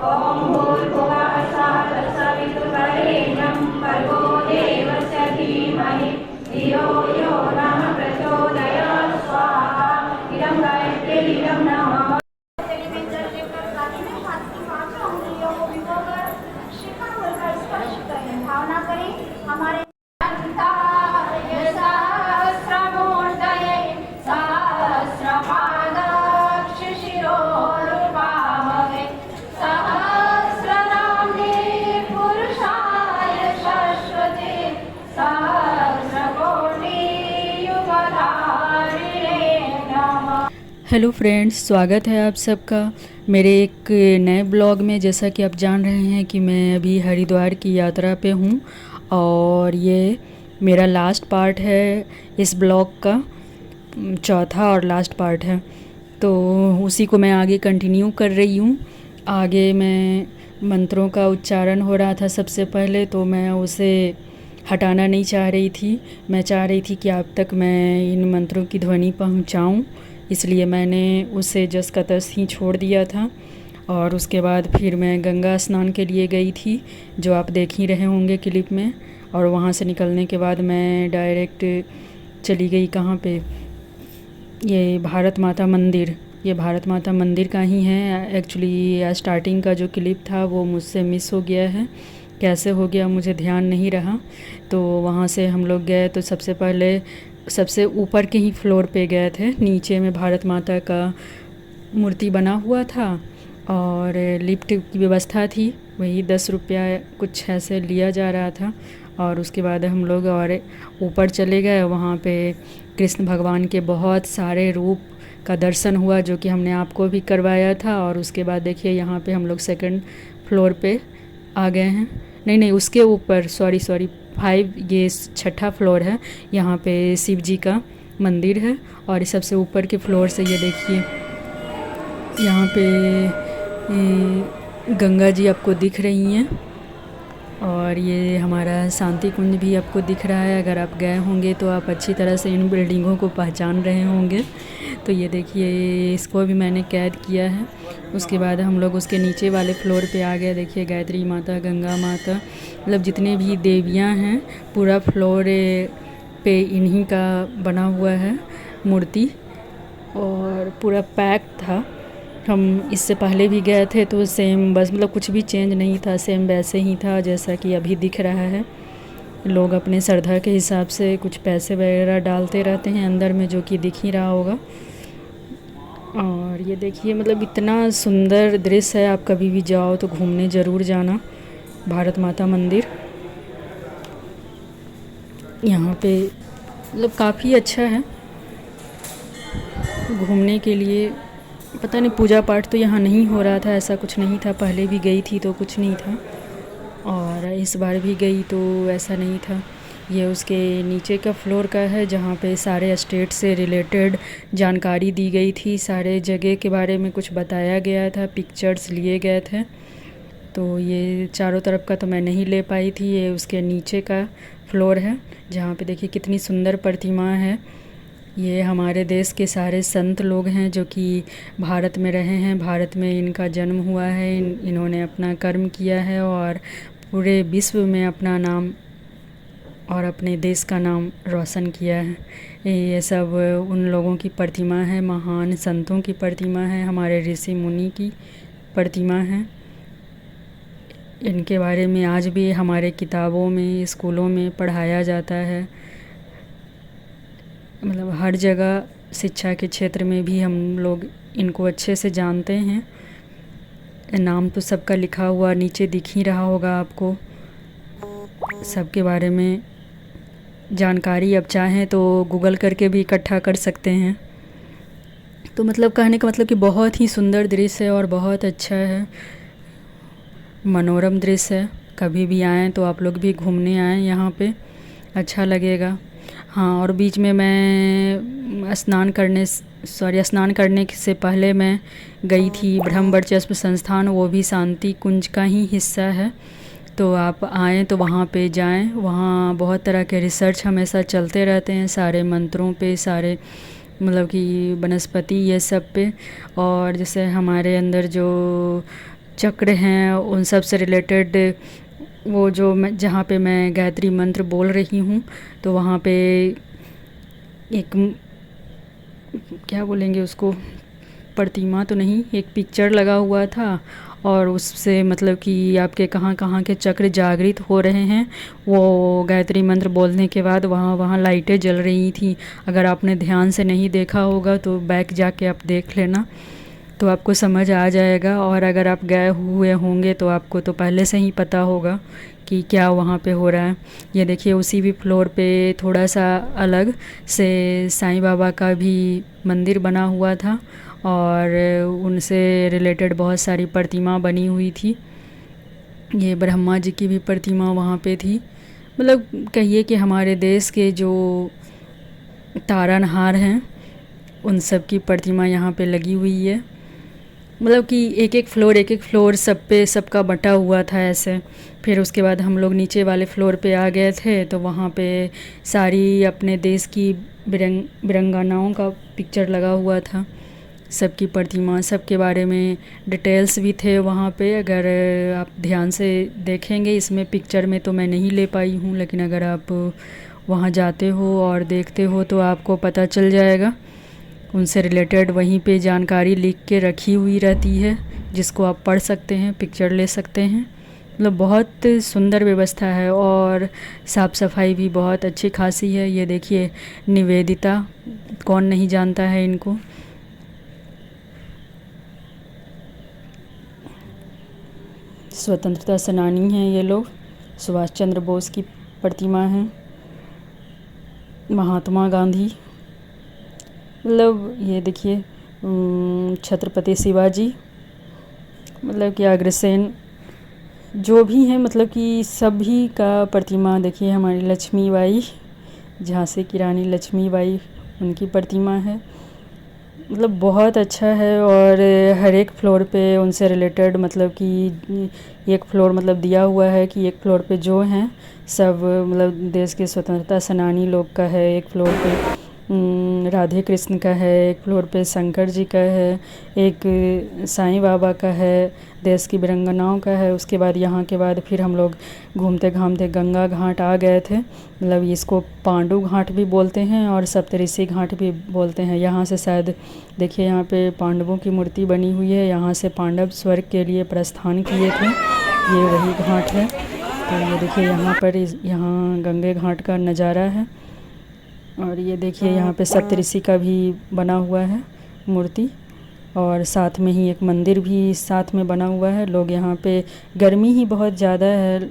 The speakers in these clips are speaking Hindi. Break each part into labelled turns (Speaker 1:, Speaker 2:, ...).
Speaker 1: ॐ भूर्भुवः स्वः तत्सवितुर्वरेण्यं भर्गो देवस्य धीमहि धियो यो नः प्रचोदयात् स्वाहा। इदं गायत्री इदं नमः। भावना करें हमारे सहस्रमूर्तये सहस्रपादक्षशिरोरुबाहवे सहस्रनाम्ने पुरुषाय शाश्वते सहस्रकोटियुगधारिणे नमः।
Speaker 2: हेलो फ्रेंड्स, स्वागत है आप सबका मेरे एक नए ब्लॉग में। जैसा कि आप जान रहे हैं कि मैं अभी हरिद्वार की यात्रा पे हूँ और ये मेरा लास्ट पार्ट है इस ब्लॉग का, चौथा और लास्ट पार्ट है। तो उसी को मैं आगे कंटिन्यू कर रही हूँ। आगे मैं मंत्रों का उच्चारण हो रहा था सबसे पहले, तो मैं उसे हटाना नहीं चाह रही थी। मैं चाह रही थी कि आप तक मैं इन मंत्रों की ध्वनि पहुँचाऊँ, इसलिए मैंने उसे जस का तस ही छोड़ दिया था। और उसके बाद फिर मैं गंगा स्नान के लिए गई थी, जो आप देख ही रहे होंगे क्लिप में। और वहाँ से निकलने के बाद मैं डायरेक्ट चली गई कहाँ पे, ये भारत माता मंदिर। ये भारत माता मंदिर का ही है एक्चुअली। स्टार्टिंग का जो क्लिप था वो मुझसे मिस हो गया है, कैसे हो गया मुझे ध्यान नहीं रहा। तो वहाँ से हम लोग गए तो सबसे पहले सबसे ऊपर के ही फ्लोर पे गए थे। नीचे में भारत माता का मूर्ति बना हुआ था और लिफ्ट की व्यवस्था थी, वही 10 रुपया कुछ ऐसे लिया जा रहा था। और उसके बाद हम लोग और ऊपर चले गए। वहाँ पे कृष्ण भगवान के बहुत सारे रूप का दर्शन हुआ, जो कि हमने आपको भी करवाया था। और उसके बाद देखिए यहाँ पे हम लोग सेकंड फ्लोर पे आ गए हैं। नहीं, उसके ऊपर सॉरी 5, ये छठा फ्लोर है। यहाँ पे शिव जी का मंदिर है। और इस सबसे ऊपर के फ्लोर से ये देखिए यहाँ पे गंगा जी आपको दिख रही हैं। और ये हमारा शांति कुंज भी आपको दिख रहा है। अगर आप गए होंगे तो आप अच्छी तरह से इन बिल्डिंगों को पहचान रहे होंगे। तो ये देखिए, इसको भी मैंने कैद किया है। उसके बाद हम लोग उसके नीचे वाले फ्लोर पे आ गए। देखिए गायत्री माता, गंगा माता, मतलब जितने भी देवियां हैं, पूरा फ्लोर पे इन्हीं का बना हुआ है मूर्ति। और पूरा पैक था। हम इससे पहले भी गए थे तो सेम, बस मतलब कुछ भी चेंज नहीं था, सेम वैसे ही था जैसा कि अभी दिख रहा है। लोग अपने श्रद्धा के हिसाब से कुछ पैसे वगैरह डालते रहते हैं अंदर में, जो कि दिख ही रहा होगा। और ये देखिए, मतलब इतना सुंदर दृश्य है। आप कभी भी जाओ तो घूमने ज़रूर जाना भारत माता मंदिर। यहाँ पे मतलब काफ़ी अच्छा है घूमने के लिए। पता नहीं, पूजा पाठ तो यहाँ नहीं हो रहा था, ऐसा कुछ नहीं था। पहले भी गई थी तो कुछ नहीं था, और इस बार भी गई तो ऐसा नहीं था। ये उसके नीचे का फ्लोर का है, जहाँ पे सारे स्टेट से रिलेटेड जानकारी दी गई थी, सारे जगह के बारे में कुछ बताया गया था, पिक्चर्स लिए गए थे। तो ये चारों तरफ का तो मैं नहीं ले पाई थी। ये उसके नीचे का फ्लोर है, जहाँ पे देखिए कितनी सुंदर प्रतिमा है। ये हमारे देश के सारे संत लोग हैं जो कि भारत में रहे हैं, भारत में इनका जन्म हुआ है। इन्होंने अपना कर्म किया है और पूरे विश्व में अपना नाम और अपने देश का नाम रोशन किया है। ये सब उन लोगों की प्रतिमा है, महान संतों की प्रतिमा है, हमारे ऋषि मुनि की प्रतिमा है। इनके बारे में आज भी हमारे किताबों में, स्कूलों में पढ़ाया जाता है। मतलब हर जगह शिक्षा के क्षेत्र में भी हम लोग इनको अच्छे से जानते हैं। नाम तो सबका लिखा हुआ नीचे दिख ही रहा होगा आपको। सबके बारे में जानकारी अब चाहें तो गूगल करके भी इकट्ठा कर सकते हैं। तो मतलब कहने का मतलब कि बहुत ही सुंदर दृश्य है और बहुत अच्छा है, मनोरम दृश्य है। कभी भी आएँ तो आप लोग भी घूमने आएँ यहाँ पे, अच्छा लगेगा। हाँ, और बीच में मैं स्नान करने से पहले मैं गई थी ब्रह्मवर्चस्व संस्थान, वो भी शांति कुंज का ही हिस्सा है। तो आप आएँ तो वहाँ पे जाएं। वहाँ बहुत तरह के रिसर्च हमेशा चलते रहते हैं, सारे मंत्रों पे, सारे मतलब कि वनस्पति ये सब पे। और जैसे हमारे अंदर जो चक्र हैं उन सब से रिलेटेड, वो जो मैं जहाँ पे मैं गायत्री मंत्र बोल रही हूँ तो वहाँ पे एक क्या बोलेंगे उसको, प्रतिमा तो नहीं, एक पिक्चर लगा हुआ था और उससे मतलब कि आपके कहाँ कहाँ के चक्र जागृत हो रहे हैं वो गायत्री मंत्र बोलने के बाद वहाँ वहाँ लाइटें जल रही थी। अगर आपने ध्यान से नहीं देखा होगा तो बैक जाके आप देख लेना, तो आपको समझ आ जाएगा। और अगर आप गए हुए होंगे तो आपको तो पहले से ही पता होगा कि क्या वहाँ पे हो रहा है। ये देखिए उसी भी फ्लोर पे थोड़ा सा अलग से साईं बाबा का भी मंदिर बना हुआ था और उनसे रिलेटेड बहुत सारी प्रतिमा बनी हुई थी। ये ब्रह्मा जी की भी प्रतिमा वहाँ पे थी। मतलब कहिए कि हमारे देश के जो तारनहार हैं उन सब की प्रतिमा यहाँ पे लगी हुई है। मतलब कि एक एक फ्लोर सब पे सबका बटा हुआ था ऐसे। फिर उसके बाद हम लोग नीचे वाले फ्लोर पे आ गए थे तो वहाँ पे सारी अपने देश की बिरंगानाओं का पिक्चर लगा हुआ था, सबकी प्रतिमा, सबके बारे में डिटेल्स भी थे वहाँ पे। अगर आप ध्यान से देखेंगे, इसमें पिक्चर में तो मैं नहीं ले पाई हूँ, लेकिन अगर आप वहाँ जाते हो और देखते हो तो आपको पता चल जाएगा। उनसे रिलेटेड वहीं पे जानकारी लिख के रखी हुई रहती है जिसको आप पढ़ सकते हैं, पिक्चर ले सकते हैं। मतलब बहुत सुंदर व्यवस्था है और साफ़ सफाई भी बहुत अच्छी खासी है। ये देखिए निवेदिता, कौन नहीं जानता है इनको। स्वतंत्रता सेनानी हैं ये लोग। सुभाष चंद्र बोस की प्रतिमा है। महात्मा गांधी, मतलब ये देखिए छत्रपति शिवाजी, मतलब कि अग्रसेन जो भी हैं, मतलब कि सभी का प्रतिमा। देखिए हमारी लक्ष्मीबाई, झांसी की रानी लक्ष्मीबाई, उनकी प्रतिमा है। मतलब बहुत अच्छा है और हर एक फ्लोर पे उनसे रिलेटेड मतलब कि एक फ्लोर मतलब दिया हुआ है कि एक फ्लोर पे जो हैं सब मतलब देश के स्वतंत्रता सेनानी लोग का है, एक फ्लोर पे राधे कृष्ण का है, एक फ्लोर पे शंकर जी का है, एक साईं बाबा का है, देश की बिरंगनाओं का है। उसके बाद यहाँ के बाद फिर हम लोग घूमते घामते गंगा घाट आ गए थे। मतलब इसको पांडु घाट भी बोलते हैं और सप्तऋषि घाट भी बोलते हैं। यहाँ से शायद देखिए यहाँ पे पांडवों की मूर्ति बनी हुई है, यहाँ से पांडव स्वर्ग के लिए प्रस्थान किए थे, ये वही घाट है। तो ये देखिए यहाँ पर यहाँ गंगे घाट का नज़ारा है। और ये देखिए यहाँ पे सप्तऋषि का भी बना हुआ है मूर्ति और साथ में ही एक मंदिर भी साथ में बना हुआ है। लोग यहाँ पे, गर्मी ही बहुत ज़्यादा है,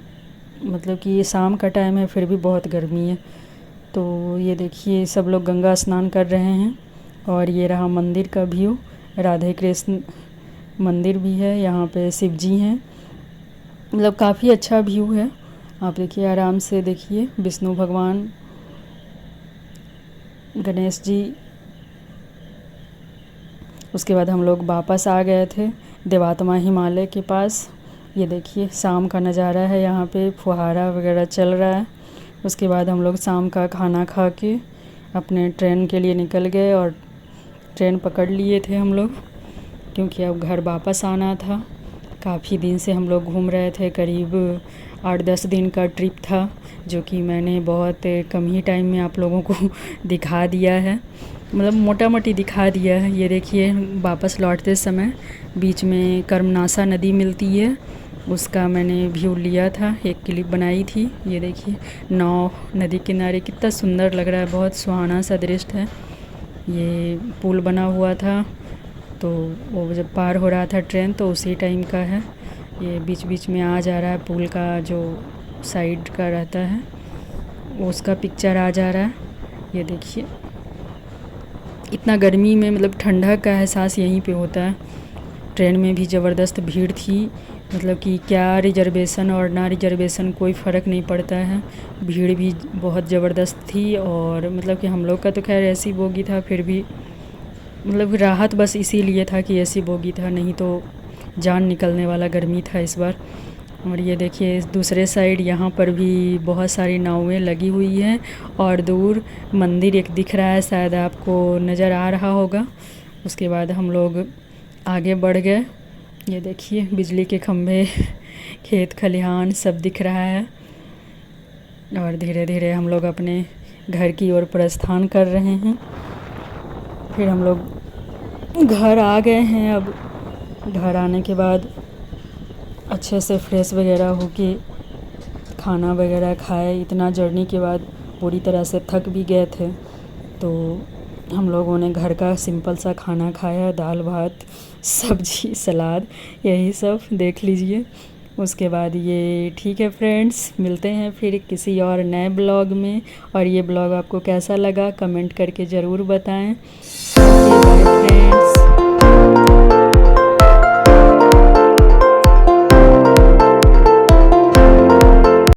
Speaker 2: मतलब कि ये शाम का टाइम है फिर भी बहुत गर्मी है। तो ये देखिए सब लोग गंगा स्नान कर रहे हैं और ये रहा मंदिर का व्यू। राधे कृष्ण मंदिर भी है, यहाँ पे शिव जी हैं। मतलब काफ़ी अच्छा व्यू है। आप देखिए आराम से देखिए, विष्णु भगवान, गणेश जी। उसके बाद हम लोग वापस आ गए थे देवात्मा हिमालय के पास। ये देखिए शाम का नज़ारा है, यहाँ पे फुहारा वगैरह चल रहा है। उसके बाद हम लोग शाम का खाना खा के अपने ट्रेन के लिए निकल गए और ट्रेन पकड़ लिए थे हम लोग, क्योंकि अब घर वापस आना था। काफ़ी दिन से हम लोग घूम रहे थे, करीब 8-10 दिन का ट्रिप था, जो कि मैंने बहुत कम ही टाइम में आप लोगों को दिखा दिया है, मतलब मोटा मोटी दिखा दिया है। ये देखिए वापस लौटते समय बीच में कर्मनासा नदी मिलती है, उसका मैंने व्यू लिया था, एक क्लिप बनाई थी। ये देखिए नाव नदी किनारे, कितना सुंदर लग रहा है, बहुत सुहाना सा दृश्य है। ये पुल बना हुआ था तो वो जब पार हो रहा था ट्रेन तो उसी टाइम का है। ये बीच बीच में आ जा रहा है, पुल का जो साइड का रहता है उसका पिक्चर आ जा रहा है। ये देखिए इतना गर्मी में मतलब ठंडा का एहसास यहीं पे होता है। ट्रेन में भी ज़बरदस्त भीड़ थी, मतलब कि क्या रिजर्वेशन और ना रिजर्वेशन कोई फ़र्क नहीं पड़ता है, भीड़ भी बहुत ज़बरदस्त थी। और मतलब कि हम लोग का तो खैर ऐसी बोगी था, फिर भी मतलब राहत बस इसीलिए था कि ऐसी बोगी था, नहीं तो जान निकलने वाला गर्मी था इस बार। और ये देखिए दूसरे साइड यहाँ पर भी बहुत सारी नावें लगी हुई हैं और दूर मंदिर एक दिख रहा है, शायद आपको नज़र आ रहा होगा। उसके बाद हम लोग आगे बढ़ गए ये देखिए बिजली के खंभे, खेत खलिहान सब दिख रहा है। और धीरे धीरे हम लोग अपने घर की ओर प्रस्थान कर रहे हैं। फिर हम लोग घर आ गए हैं। अब घर आने के बाद अच्छे से फ्रेश वगैरह होके खाना वगैरह खाए। इतना जर्नी के बाद पूरी तरह से थक भी गए थे, तो हम लोगों ने घर का सिंपल सा खाना खाया, दाल भात सब्जी सलाद यही सब देख लीजिए। उसके बाद ये ठीक है फ्रेंड्स, मिलते हैं फिर किसी और नए ब्लॉग में। और ये ब्लॉग आपको कैसा लगा कमेंट करके ज़रूर बताएं। Bye friends.